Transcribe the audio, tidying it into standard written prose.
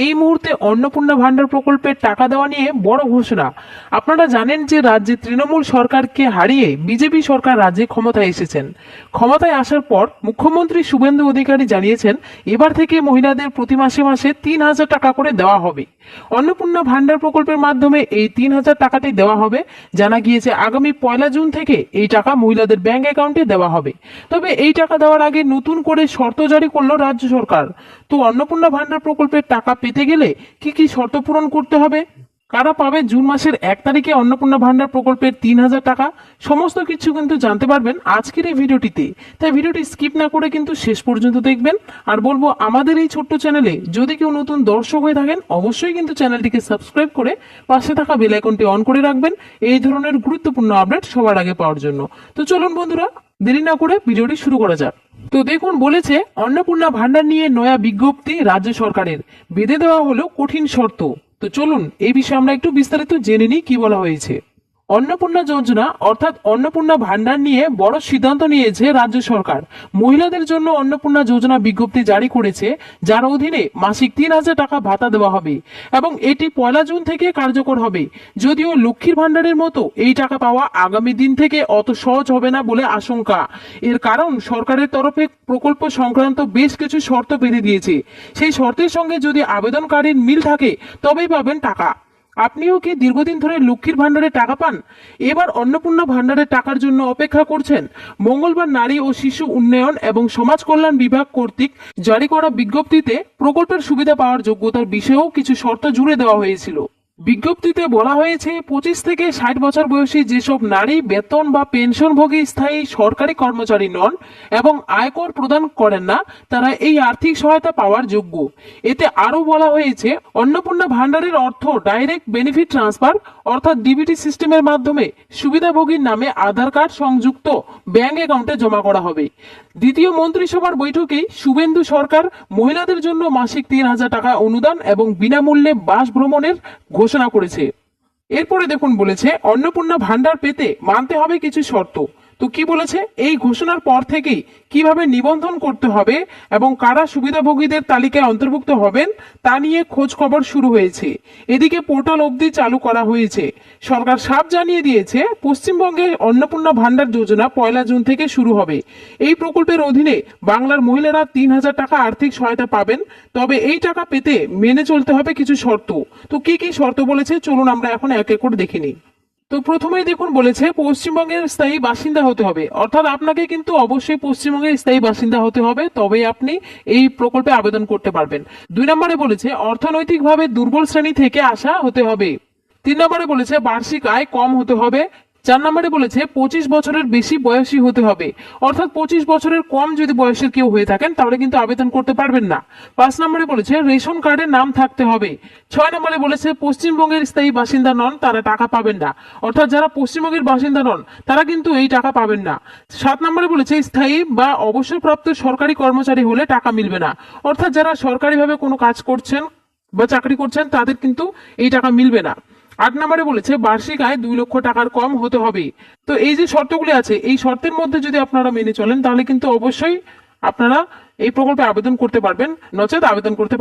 এই মুহূর্তে অন্নপূর্ণা ভান্ডার প্রকল্পের টাকা দেওয়া নিয়ে বড় ঘোষণা। আপনারা জানেন যে রাজ্যে তৃণমূল সরকারকে হারিয়ে বিজেপি সরকার রাজ্যে ক্ষমতায় এসেছেন। ক্ষমতায় আসার পর মুখ্যমন্ত্রী শুভেন্দু অধিকারী জানিয়েছেন এবার থেকে মহিলাদের প্রতি মাসে মাসে 3,000 টাকা করে দেওয়া হবে। অন্নপূর্ণা ভান্ডার প্রকল্পের মাধ্যমে এই 3,000 টাকাটি দেওয়া হবে। জানা গিয়েছে আগামী 1 জুন থেকে এই টাকা মহিলাদের ব্যাংক অ্যাকাউন্টে দেওয়া হবে। তবে এই টাকা দেওয়ার আগে নতুন করে শর্ত জারি করলো রাজ্য সরকার। তো অন্নপূর্ণা ভান্ডার প্রকল্পের টাকা পেতে গেলে কি কি শর্ত পূরণ করতে হবে, কারা পাবে জুন মাসের 1 তারিখে অন্নপূর্ণা ভান্ডার প্রকল্পের 3,000 টাকা, সমস্ত কিছু কিন্তু জানতে পারবেন আজকের এই ভিডিওটিতে। তাই ভিডিওটি স্কিপ না করে কিন্তু শেষ পর্যন্ত দেখবেন। আর বলবো আমাদের এই ছোট্ট চ্যানেলে যদি কেউ নতুন দর্শক হয়ে থাকেন অবশ্যই কিন্তু চ্যানেলটিকে সাবস্ক্রাইব করে পাশে থাকা বেল আইকনটি অন করে রাখবেন এই ধরনের গুরুত্বপূর্ণ আপডেট সবার আগে পাওয়ার জন্য। তো চলুন বন্ধুরা, দেরি না করে ভিডিওটি শুরু করা যাক। তো দেখুন, বলেছে অন্নপূর্ণা ভান্ডার নিয়ে নয়া বিজ্ঞপ্তি রাজ্য সরকারের, বেঁধে দেওয়া হলো কঠিন শর্ত। তো চলুন এই বিষয়ে আমরা একটু বিস্তারিত জেনে নিই কি বলা হয়েছে। অন্নপূর্ণা যোজনা অর্থাৎ অন্নপূর্ণা ভান্ডার নিয়ে বড় সিদ্ধান্ত নিয়েছে রাজ্য সরকার। মহিলাদের জন্য অন্নপূর্ণা যোজনা বিজ্ঞপ্তি জারি করেছে, যার অধীনে মাসিক 3,000 টাকা ভাতা দেওয়া হবে এবং এটি 1 জুন থেকে কার্যকর হবে। যদিও লক্ষ্মীর ভান্ডারের মতো এই টাকা পাওয়া আগামী দিন থেকে অত সহজ হবে না বলে আশঙ্কা। এর কারণ সরকারের তরফে প্রকল্প সংক্রান্ত বেশ কিছু শর্ত বেঁধে দিয়েছে। সেই শর্তের সঙ্গে যদি আবেদনকারীর মিল থাকে তবেই পাবেন টাকা। আপনিও কি দীর্ঘদিন ধরে লক্ষ্মীর ভান্ডারে টাকা পান, এবার অন্নপূর্ণা ভান্ডারের টাকার জন্য অপেক্ষা করছেন? মঙ্গলবার নারী ও শিশু উন্নয়ন এবং সমাজ কল্যাণ বিভাগ কর্তৃক জারি করা বিজ্ঞপ্তিতে প্রকল্পের সুবিধা পাওয়ার যোগ্যতার বিষয়েও কিছু শর্ত জুড়ে দেওয়া হয়েছিল। বিজ্ঞপ্তিতে বলা হয়েছে 25 থেকে 60 বছর বয়সী যেসব নারী বেতন বা পেনশনভোগী স্থায়ী সরকারি কর্মচারী নন এবং আয়কর প্রদান করেন না, তারা এই আর্থিক সহায়তা পাওয়ার যোগ্য। এতে আরো বলা হয়েছে অন্নপূর্ণা ভান্ডারের অর্থ ডাইরেক্ট বেনিফিট ট্রান্সফার অর্থাৎ ডিবিটি সিস্টেমের মাধ্যমে সুবিধাভোগীর নামে আধার কার্ড সংযুক্ত ব্যাংক অ্যাকাউন্টে জমা করা হবে। দ্বিতীয় মন্ত্রিসভার বৈঠকেই শুভেন্দু সরকার মহিলাদের জন্য মাসিক 3,000 টাকা অনুদান এবং বিনামূল্যে বাস ভ্রমণের ঘোষণা করেছে। এরপরে দেখুন, বলেছে অন্নপূর্ণা ভান্ডার পেতে মানতে হবে কিছু শর্ত। তো কি বলেছে, এই ঘোষণার পর থেকেই কিভাবে নিবন্ধন করতে হবে এবং কারা সুবিধাভোগীদের তালিকায় অন্তর্ভুক্ত হবেন তা নিয়ে খোঁজ খবর শুরু হয়েছে। এদিকে পোর্টাল অবধি চালু করা হয়েছে। সরকার সাফ জানিয়ে দিয়েছে পশ্চিমবঙ্গে অন্নপূর্ণা ভান্ডার যোজনা 1 জুন থেকে শুরু হবে। এই প্রকল্পের অধীনে বাংলার মহিলারা 3,000 টাকা আর্থিক সহায়তা পাবেন। তবে এই টাকা পেতে মেনে চলতে হবে কিছু শর্ত। তো কি কি শর্ত বলেছে চলুন আমরা এখন এক এক করে দেখে নিই। তো প্রথমেই দেখুন, বলেছে পশ্চিমবঙ্গের স্থায়ী বাসিন্দা হতে হবে, অর্থাৎ আপনাকে কিন্তু অবশ্যই পশ্চিমবঙ্গের স্থায়ী বাসিন্দা হতে হবে, তবেই আপনি এই প্রকল্পে আবেদন করতে পারবেন। 2 নম্বরে বলেছে অর্থনৈতিকভাবে দুর্বল শ্রেণী থেকে আসা হতে হবে। 3 নম্বরে বলেছে বার্ষিক আয় কম হতে হবে। 4 নম্বরে বলেছে 25 বছরের বেশি বয়সী হতে হবে, অর্থাৎ 25 বছরের কম যদি বয়সের কেউ হয়ে থাকেন তাহলে কিন্তু আবেদন করতে পারবেন না। 5 নম্বরে বলেছে রেশন কার্ডের নাম থাকতে হবে। 6 নম্বরে বলেছে পশ্চিমবঙ্গের স্থায়ী বাসিন্দা নন তারা টাকা পাবেন না, অর্থাৎ যারা পশ্চিমবঙ্গের বাসিন্দা নন তারা কিন্তু এই টাকা পাবেন না। 7 নম্বরে বলেছে স্থায়ী বা অবসরপ্রাপ্ত সরকারি কর্মচারী হলে টাকা মিলবে না, অর্থাৎ যারা সরকারিভাবে কোনো কাজ করছেন বা চাকরি করছেন তাদের কিন্তু এই টাকা মিলবে না। 8 নম্বরে বলেছে বার্ষিক আয় 2 লক্ষ টাকার কম হতে হবে। তো এই যে শর্তগুলি আছে এই শর্তের মধ্যে যদি আপনারা মেনে চলেন তাহলে কিন্তু অবশ্যই আপনারা এই প্রকল্পে আবেদন করতে পারবেন, নচেত আবেদন করতে পারবেন